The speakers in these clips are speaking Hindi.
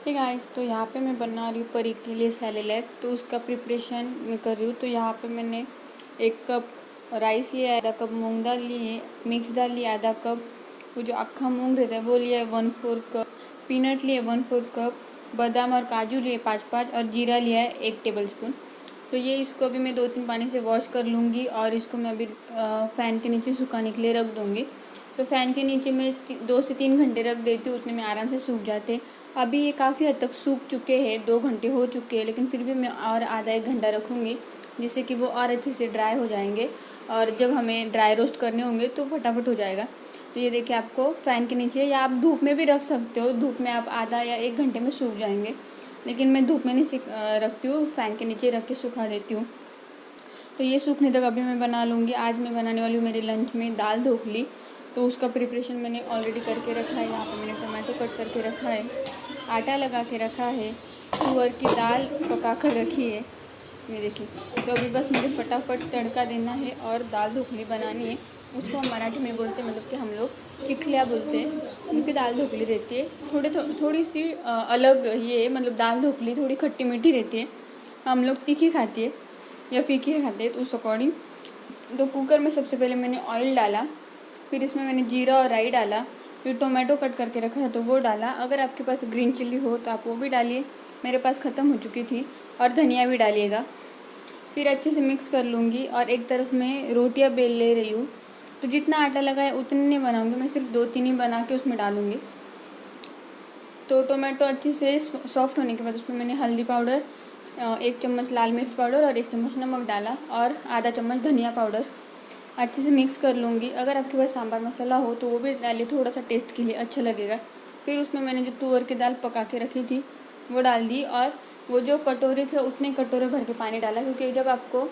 हे गाइस, तो यहाँ पे मैं बना रही हूँ परी के लिए सैलेड। तो उसका प्रिपरेशन मैं कर रही हूँ। तो यहाँ पे मैंने 1 कप राइस लिया है, आधा कप मूंग दाल ली है, मिक्स दाल लिया आधा कप, वो जो अक्खा मूंग रहता है वो लिया है 1/4 कप, पीनट लिए 1/4 कप, बादाम और काजू लिए 5-5 और जीरा लिया है 1 टेबल स्पून। तो ये इसको अभी मैं 2-3 पानी से वॉश कर लूँगी और इसको मैं अभी फ़ैन के नीचे सुखाने के लिए रख दूँगी। तो फ़ैन के नीचे मैं 2 से 3 घंटे रख देती हूँ, उतने में आराम से सूख जाते हैं। अभी ये काफ़ी हद तक सूख चुके हैं, 2 घंटे हो चुके हैं, लेकिन फिर भी मैं और आधा 1 घंटा रखूँगी जिससे कि वो और अच्छे से ड्राई हो जाएंगे और जब हमें ड्राई रोस्ट करने होंगे तो फटाफट हो जाएगा। तो ये देखिए, आपको फ़ैन के नीचे या आप धूप में भी रख सकते हो, धूप में आप आधा या 1 घंटे में सूख जाएंगे, लेकिन मैं धूप में नहीं रखती हूँ, फ़ैन के नीचे रख के सुखा देती हूँ। तो ये सूखने तक अभी मैं बना लूँगी। आज मैं बनाने वाली हूँ मेरे लंच में दाल ढोकली। तो उसका प्रिपरेशन मैंने ऑलरेडी करके रखा है। यहाँ पे मैंने टमाटो कट करके रखा है, आटा लगा के रखा है, तुअर की दाल पका कर रखी है, ये देखिए। तो अभी बस मुझे फटाफट तड़का देना है और दाल ढोकली बनानी है। उसको हम मराठी में बोलते हैं, मतलब कि हम लोग चिखलिया बोलते हैं, उनकी दाल ढोकली रहती है। थोड़ी सी अलग, ये मतलब दाल ढोकली थोड़ी खट्टी मीठी रहती है। हम लोग तीखी खाती है या फीकी खाते हैं, तो उस अकॉर्डिंग। तो कुकर में सबसे पहले मैंने ऑयल डाला, फिर इसमें मैंने जीरा और राई डाला, फिर टोमेटो कट करके रखा है तो वो डाला। अगर आपके पास ग्रीन चिल्ली हो तो आप वो भी डालिए, मेरे पास ख़त्म हो चुकी थी, और धनिया भी डालिएगा। फिर अच्छे से मिक्स कर लूँगी और एक तरफ मैं रोटियां बेल ले रही हूँ। तो जितना आटा लगा है उतने नहीं बनाऊँगी, मैं सिर्फ 2-3 ही बना के उसमें डालूँगी। तो टोमेटो अच्छे से सॉफ्ट होने के बाद उसमें मैंने हल्दी पाउडर, 1 चम्मच लाल मिर्च पाउडर और 1 चम्मच नमक डाला और आधा चम्मच धनिया पाउडर। अच्छे से मिक्स कर लूँगी। अगर आपके पास सांभर मसाला हो तो वो भी डालिए, थोड़ा सा टेस्ट के लिए अच्छा लगेगा। फिर उसमें मैंने जो तुअर की दाल पका के रखी थी वो डाल दी, और वो जो कटोरे थे उतने कटोरे भर के पानी डाला, क्योंकि जब आपको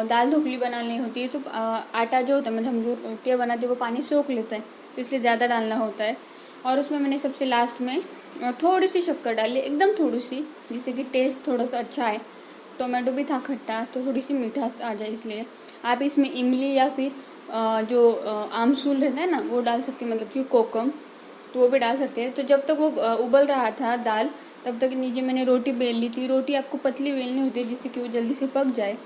दाल ढोकली बनानी होती है तो आटा जो होता है, मतलब हम जो रोटियाँ बनाते हैं वो पानी सोख लेता है, तो इसलिए ज़्यादा डालना होता है। और उसमें मैंने सबसे लास्ट में थोड़ी सी शक्कर डाली, एकदम थोड़ी सी, जिससे कि टेस्ट थोड़ा सा अच्छा आए। टोमेटो भी था खट्टा, तो थोड़ी सी मिठास आ जाए, इसलिए आप इसमें इमली या फिर जो आमसूल रहता है ना वो डाल सकते हैं, मतलब कि कोकम, तो वो भी डाल सकते हैं। तो जब तक वो उबल रहा था दाल, तब तक नीचे मैंने रोटी बेल ली थी। रोटी आपको पतली बेलनी होती है जिससे कि वो जल्दी से पक जाए।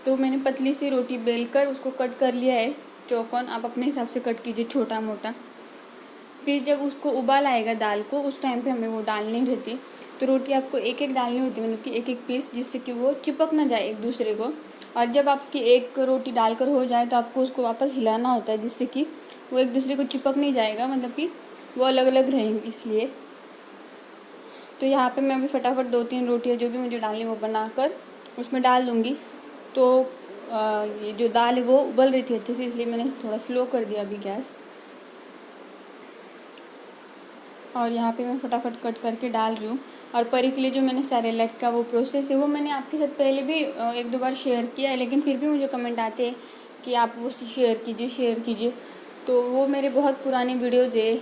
तो मैंने पतली सी रोटी बेल कर उसको कट कर लिया है चौकोन, आप अपने हिसाब से कट कीजिए, छोटा मोटा। फिर जब उसको उबाल आएगा दाल को, उस टाइम पे हमें वो डालनी रहती है। तो रोटी आपको एक एक डालनी होती है, मतलब कि एक एक पीस, जिससे कि वो चिपक ना जाए एक दूसरे को। और जब आपकी एक रोटी डालकर हो जाए तो आपको उसको वापस हिलाना होता है, जिससे कि वो एक दूसरे को चिपक नहीं जाएगा, मतलब कि वो अलग अलग रहेंगे, इसलिए। तो यहाँ पे मैं अभी फटाफट 2-3 रोटियाँ जो भी मुझे डालनी वो बनाकर उसमें डाल दूँगी। तो ये जो दाल है वो उबल रही थी अच्छे से, इसलिए मैंने थोड़ा स्लो कर दिया अभी गैस। और यहाँ पे मैं फटाफट कट करके डाल रही हूँ। और परी के लिए जो मैंने सेरेलैक का वो प्रोसेस है वो मैंने आपके साथ पहले भी 1-2 बार शेयर किया है, लेकिन फिर भी मुझे कमेंट आते हैं कि आप वो शेयर कीजिए। तो वो मेरे बहुत पुराने वीडियोज़ है,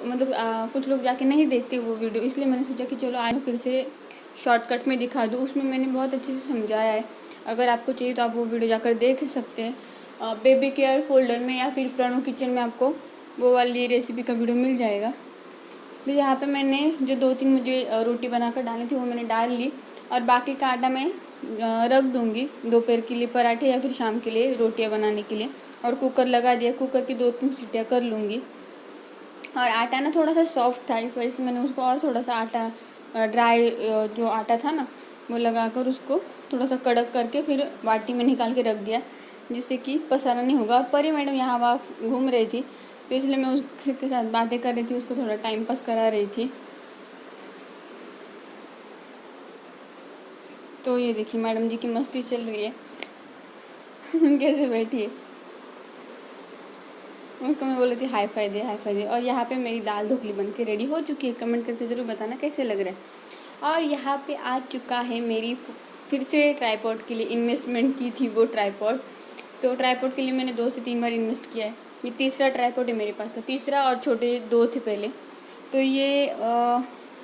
मतलब कुछ लोग जाके नहीं देखते वो वीडियो, इसलिए मैंने सोचा कि चलो आज फिर से शॉर्टकट में दिखा दूँ। उसमें मैंने बहुत अच्छे से समझाया है। अगर आपको चाहिए तो आप वो वीडियो जाकर देख सकते हैं। बेबी केयर फोल्डर में या फिर प्रणो किचन में आपको वो वाली रेसिपी का वीडियो मिल जाएगा। तो यहाँ पे मैंने जो 2-3 मुझे रोटी बनाकर डाली थी वो मैंने डाल ली, और बाकी का आटा मैं रख दूँगी दोपहर के लिए पराठे या फिर शाम के लिए रोटियाँ बनाने के लिए। और कुकर लगा दिया, कुकर की 2-3 सीटियाँ कर लूँगी। और आटा ना थोड़ा सा सॉफ्ट था, इस वजह से मैंने उसको और थोड़ा सा आटा ड्राई जो आटा था ना वो लगाकर उसको थोड़ा सा कड़क करके फिर बाटी में निकाल के रख दिया, जिससे कि पसारा नहीं होगा। और परी मैडम यहाँ वहाँ घूम रही थी, तो इसलिए मैं उसके साथ बातें कर रही थी, उसको थोड़ा टाइम पास करा रही थी। तो ये देखिए मैडम जी की मस्ती चल रही है कैसे बैठी है, उनको मैं बोली थी हाई फाई दे, हाई फाई दे। और यहाँ पे मेरी दाल ढोकली बन के रेडी हो चुकी है, कमेंट करके ज़रूर बताना कैसे लग रहा है। और यहाँ पे आ चुका है मेरी फिर से ट्राईपॉड के लिए इन्वेस्टमेंट की थी वो ट्राईपॉड। तो ट्राईपॉड के लिए मैंने 2 से 3 बार इन्वेस्ट किया है। ये तीसरा ट्राईपॉड है मेरे पास का, तीसरा, और छोटे 2 थे पहले। तो ये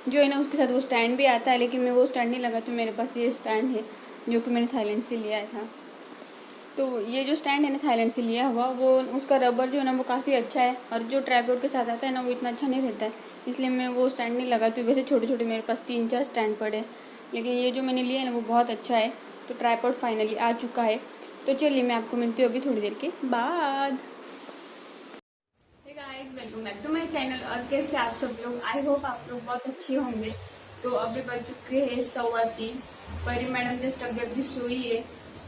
जो है ना उसके साथ वो स्टैंड भी आता है, लेकिन मैं वो स्टैंड नहीं लगा, तो मेरे पास ये स्टैंड है जो कि मैंने थाईलैंड से लिया था। तो ये जो स्टैंड है ना थाईलैंड से लिया हुआ, वो उसका रबर जो है ना वो काफ़ी अच्छा है, और जो ट्राइपॉड के साथ आता है ना वो इतना अच्छा नहीं रहता है, इसलिए मैं वो स्टैंड नहीं लगाती हूँ। वैसे छोटे छोटे मेरे पास 3-4 स्टैंड पड़े हैं, लेकिन ये जो मैंने लिया है ना वो बहुत अच्छा है। तो ट्राइपॉड फाइनली आ चुका है। तो चलिए मैं आपको मिलती हूँ अभी थोड़ी देर के बाद। Guys, welcome back to my channel. और कैसे आप सब लोग? आई होप आप लोग बहुत अच्छे होंगे। तो अभी बज चुके हैं 3:15। परी मैडम जस्ट अभी सोई है।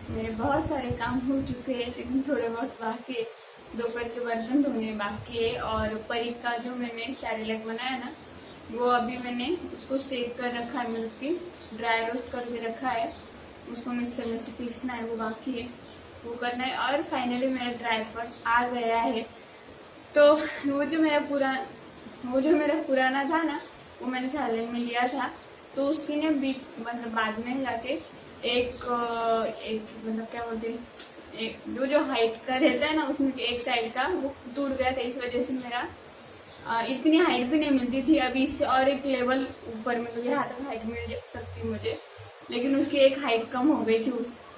मेरे बहुत सारे काम हो चुके हैं, लेकिन थोड़े बहुत बाकी है। दोपहर के बर्तन धोने बाकी है। और परी का जो मैंने सैरेलैक बनाया ना, वो अभी मैंने उसको सेक कर रखा है, मतलब कि ड्राई रोस्ट करके रखा है। उसको मिक्सर में से पीसना है, वो बाकी है, वो करना है। और फाइनली मेरा ट्राइपॉड आ गया है। तो वो जो मेरा पुराना था ना, वो मैंने थाईलैंड में लिया था। तो उसकी ने मतलब बाद में जाके एक मतलब क्या बोलते हैं, एक जो हाइट का रहता है ना, उसमें एक साइड का वो टूट गया था। इस वजह से मेरा इतनी हाइट भी नहीं मिलती थी। अभी इससे और एक लेवल ऊपर में तो यहाँ तक हाइट मिल सकती मुझे, लेकिन उसकी एक हाइट कम हो गई थी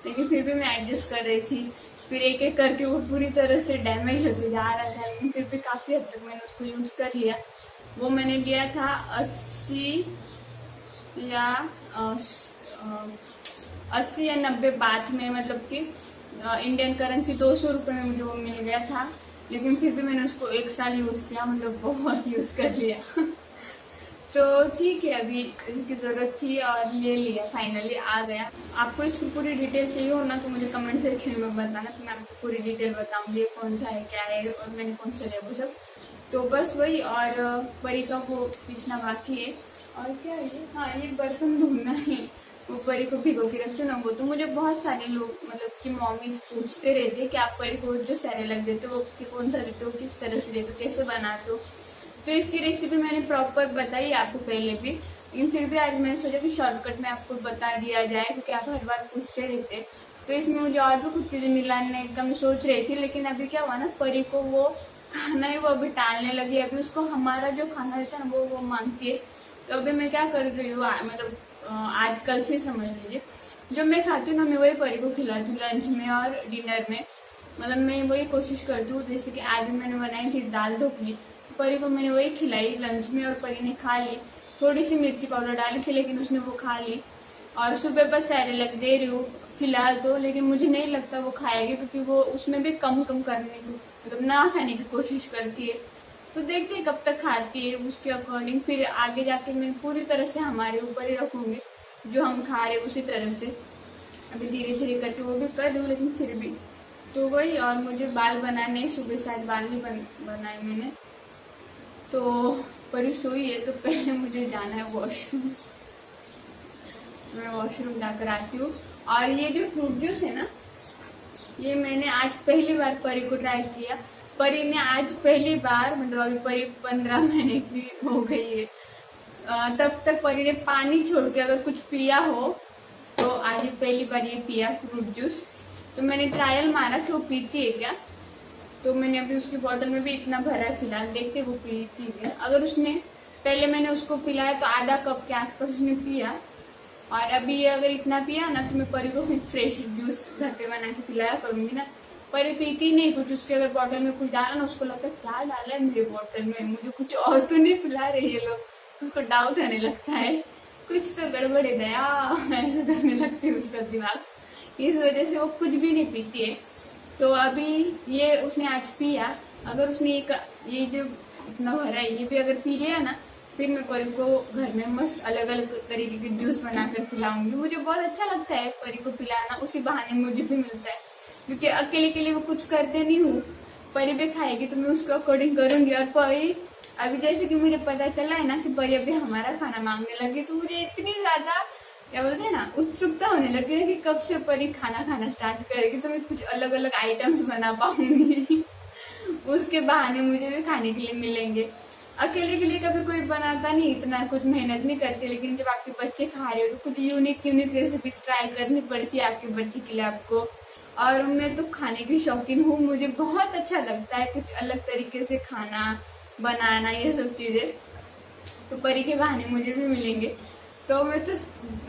लेकिन फिर भी मैं एडजस्ट कर रही थी। फिर एक एक करके वो पूरी तरह से डैमेज होते जा रहा था, लेकिन फिर भी काफ़ी हद तक मैंने उसको यूज कर लिया। वो मैंने लिया था 80 या 90 बात में, मतलब कि इंडियन करेंसी 200 रुपये में मुझे वो मिल गया था। लेकिन फिर भी मैंने उसको 1 साल यूज किया, मतलब बहुत यूज कर लिया। तो ठीक है, अभी इसकी ज़रूरत थी और ले लिया, फाइनली आ गया। आपको इसकी पूरी डिटेल चाहिए हो ना, तो मुझे कमेंट सेक्शन में बताना, तो मैं आपको पूरी डिटेल बताऊंगी कौन सा है, क्या है और मैंने कौन सा लिया वो सब। तो बस वही। और परी का वो पीसना बाकी है। और क्या है ये, हाँ, ये बर्तन धोना है। वो परी को भिगो के रखते ना, वो तो मुझे बहुत सारे लोग मतलब कि मॉमीज पूछते रहते कि आप परी को जो सैरेलैक देते हो वो कौन सा देते हो, किस तरह से देते हो, कैसे बनाते हो। तो इसकी रेसिपी मैंने प्रॉपर बताई आपको पहले भी, लेकिन फिर भी आज मैंने सोचा कि शॉर्टकट में आपको बता दिया जाए, क्योंकि आप हर बार पूछते रहते। तो इसमें मुझे और भी कुछ चीज़ें मिलाने का मैं सोच रही थी, लेकिन अभी क्या हुआ ना, परी को वो खाना है वो अभी टालने लगी। अभी उसको हमारा जो खाना रहता है ना वो मांगती है। तो अभी मैं क्या कर रही हूँ, मतलब आजकल से समझ लीजिए, जो मैं खाती हूँ ना मैं वही परी को खिलाती हूँ लंच में और डिनर में। मतलब मैं वही कोशिश करती हूँ। जैसे कि आज मैंने बनाई थी दाल ढोकली, परी को मैंने वही खिलाई लंच में, और परी ने खा ली। थोड़ी सी मिर्ची पाउडर डाली थी, लेकिन उसने वो खा ली। और सुबह बस सैरेलैक दे रही हूँ फिलहाल तो, लेकिन मुझे नहीं लगता वो खाएगी, क्योंकि वो उसमें भी कम कम करने की, मतलब ना खाने की कोशिश करती है। तो देखते हैं कब तक खाती है, उसके अकॉर्डिंग फिर आगे जाके मैं पूरी तरह से हमारे ऊपर ही रखूंगी, जो हम खा रहे उसी तरह से। अभी धीरे धीरे करके वो भी कर दूँ, लेकिन फिर भी। तो वही। और मुझे बाल बनाने, सुबह शायद बाल नहीं बनाए मैंने। तो परी सोई है, तो पहले मुझे जाना है वॉशरूम। मैं वॉशरूम जाकर आती हूँ। और ये जो फ्रूट जूस है ना, ये मैंने आज पहली बार परी को ट्राई किया। परी ने आज पहली बार, मतलब अभी परी 15 महीने की हो गई है, तब तक परी ने पानी छोड़ के अगर कुछ पिया हो, तो आज पहली बार ये पिया फ्रूट जूस। तो मैंने ट्रायल मारा कि वो पीती है क्या। तो मैंने अभी उसकी बॉटल में भी इतना भरा है फिलहाल, देखते वो पीती है। अगर उसने, पहले मैंने उसको पिलाया तो आधा कप के आसपास उसने पिया, और अभी ये अगर इतना पिया ना, तो मैं परी को फिर फ्रेश जूस घर पे बना के पिलाया करूंगी ना। परी पीती नहीं कुछ, उसके अगर बॉटल में कुछ डाला ना, उसको लगता है क्या डाला है मेरे बॉटल में, मुझे कुछ और तो नहीं पिला रहे ये लोग। उसको डाउट आने लगता है, कुछ तो गड़बड़ है दया, ऐसा करने लगती है उसका दिमाग। इस वजह से वो कुछ भी नहीं पीती है। तो अभी ये उसने आज पिया। अगर उसने ये जो इतना भरा है ये भी अगर पी लिया ना, फिर मैं परी को घर में मस्त अलग अलग तरीके के जूस बनाकर पिलाऊंगी। मुझे बहुत अच्छा लगता है परी को पिलाना, उसी बहाने मुझे भी मिलता है, क्योंकि अकेले के लिए वो कुछ करते नहीं हूँ। परी भी खाएगी तो मैं उसको अकॉर्डिंग करूंगी। और परी अभी जैसे कि मुझे पता चला है ना कि परी अभी हमारा खाना मांगने लगी, तो मुझे इतनी ज्यादा क्या बोलते हैं ना, उत्सुकता होने लगी है कि कब से परी खाना खाना स्टार्ट करेगी, तो मैं कुछ अलग अलग आइटम्स बना पाऊंगी। उसके बहाने मुझे भी खाने के लिए मिलेंगे। अकेले के लिए कभी कोई बनाता नहीं, इतना कुछ मेहनत नहीं करती, लेकिन जब आपके बच्चे खा रहे हो तो कुछ यूनिक यूनिक रेसिपीज ट्राई करनी पड़ती है आपके बच्चे के लिए आपको। और मैं तो खाने की शौकीन हूँ, मुझे बहुत अच्छा लगता है कुछ अलग तरीके से खाना बनाना, ये सब चीजें। तो परी के बहाने मुझे भी मिलेंगे। तो मैं तो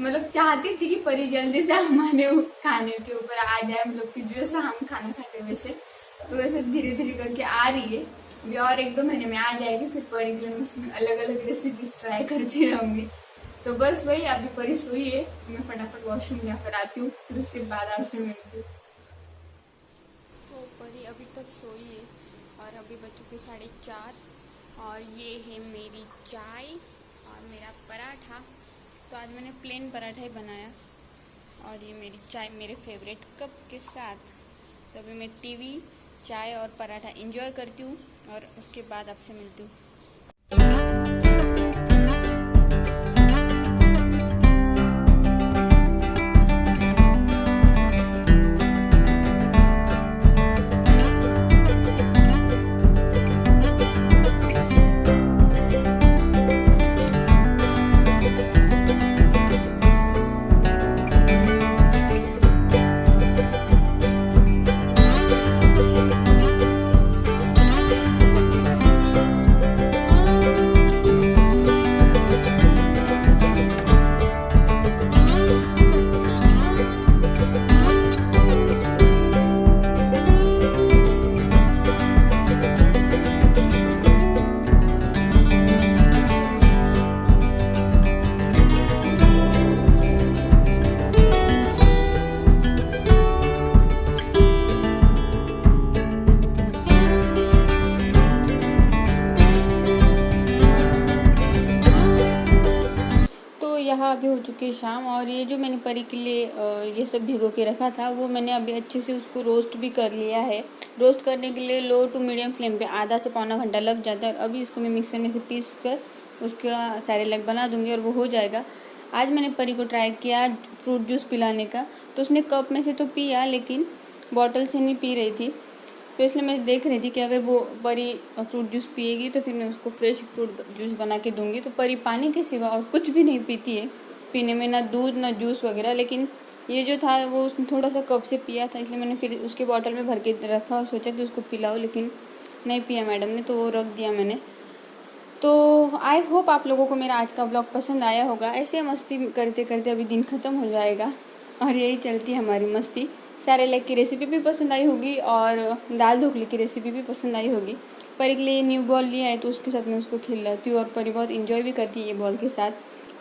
मतलब चाहती थी कि परी जल्दी से हमारे खाने के ऊपर आ जाए, मतलब कि जैसा हम खाना खाते वैसे। तो वैसे धीरे धीरे करके आ रही है, अभी और 1-2 महीने में आ जाएगी। फिर परी के लिए मैं अलग अलग रेसिपीज ट्राई करती रहूंगी। तो बस वही, अभी परी सोई है, मैं फटाफट वॉशरूम जाकर आती हूँ, फिर उसके बाद आपसे मिलती हूँ। तो परी अभी तक सोई है और अभी बज चुके 4:30 और ये है मेरी चाय और मेरा पराठा। तो आज मैंने प्लेन पराठा ही बनाया और ये मेरी चाय मेरे फेवरेट कप के साथ। तो अभी मैं टीवी, चाय और पराठा एंजॉय करती हूँ और उसके बाद आपसे मिलती हूँ। यहाँ अभी हो चुकी है शाम और ये जो मैंने परी के लिए ये सब भिगो के रखा था वो मैंने अभी अच्छे से उसको रोस्ट भी कर लिया है। रोस्ट करने के लिए लो टू मीडियम फ्लेम पे आधा से पौना घंटा लग जाता है। और अभी इसको मैं मिक्सर में से पीस कर उसका सैरेलैक बना दूंगी और वो हो जाएगा। आज मैंने परी को ट्राई किया फ्रूट जूस पिलाने का, तो उसने कप में से तो पिया लेकिन बॉटल से नहीं पी रही थी। तो इसलिए मैं देख रही थी कि अगर वो परी फ्रूट जूस पिएगी तो फिर मैं उसको फ्रेश फ्रूट जूस बना के दूंगी। तो परी पानी के सिवा और कुछ भी नहीं पीती है पीने में, ना दूध ना जूस वगैरह। लेकिन ये जो था वो उसने थोड़ा सा कप से पिया था, इसलिए मैंने फिर उसके बॉटल में भर के रखा और सोचा कि उसको पिलाओ, लेकिन नहीं पिया मैडम ने, तो वो रख दिया मैंने। तो आई होप आप लोगों को मेरा आज का ब्लॉग पसंद आया होगा। ऐसे मस्ती करते करते अभी दिन ख़त्म हो जाएगा और यही चलती है हमारी मस्ती। सैरेलैक की रेसिपी भी पसंद आई होगी और दाल ढोकली की रेसिपी भी पसंद आई होगी। परी के लिए न्यू बॉल लिया है तो उसके साथ मैं उसको खिलाती हूँ और परी बहुत इंजॉय भी करती है ये बॉल के साथ,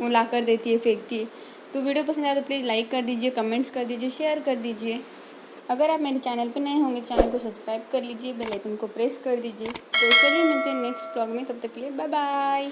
वो ला कर देती है, फेंकती है। तो वीडियो पसंद आया तो प्लीज़ लाइक कर दीजिए, कमेंट्स कर दीजिए, शेयर कर दीजिए। अगर आप मेरे चैनल पर नए होंगे चैनल को सब्सक्राइब कर लीजिए, बेल आइकन को प्रेस कर दीजिए। तो चलिए मिलते हैं नेक्स्ट व्लॉग में, तब तक के लिए बाय बाय।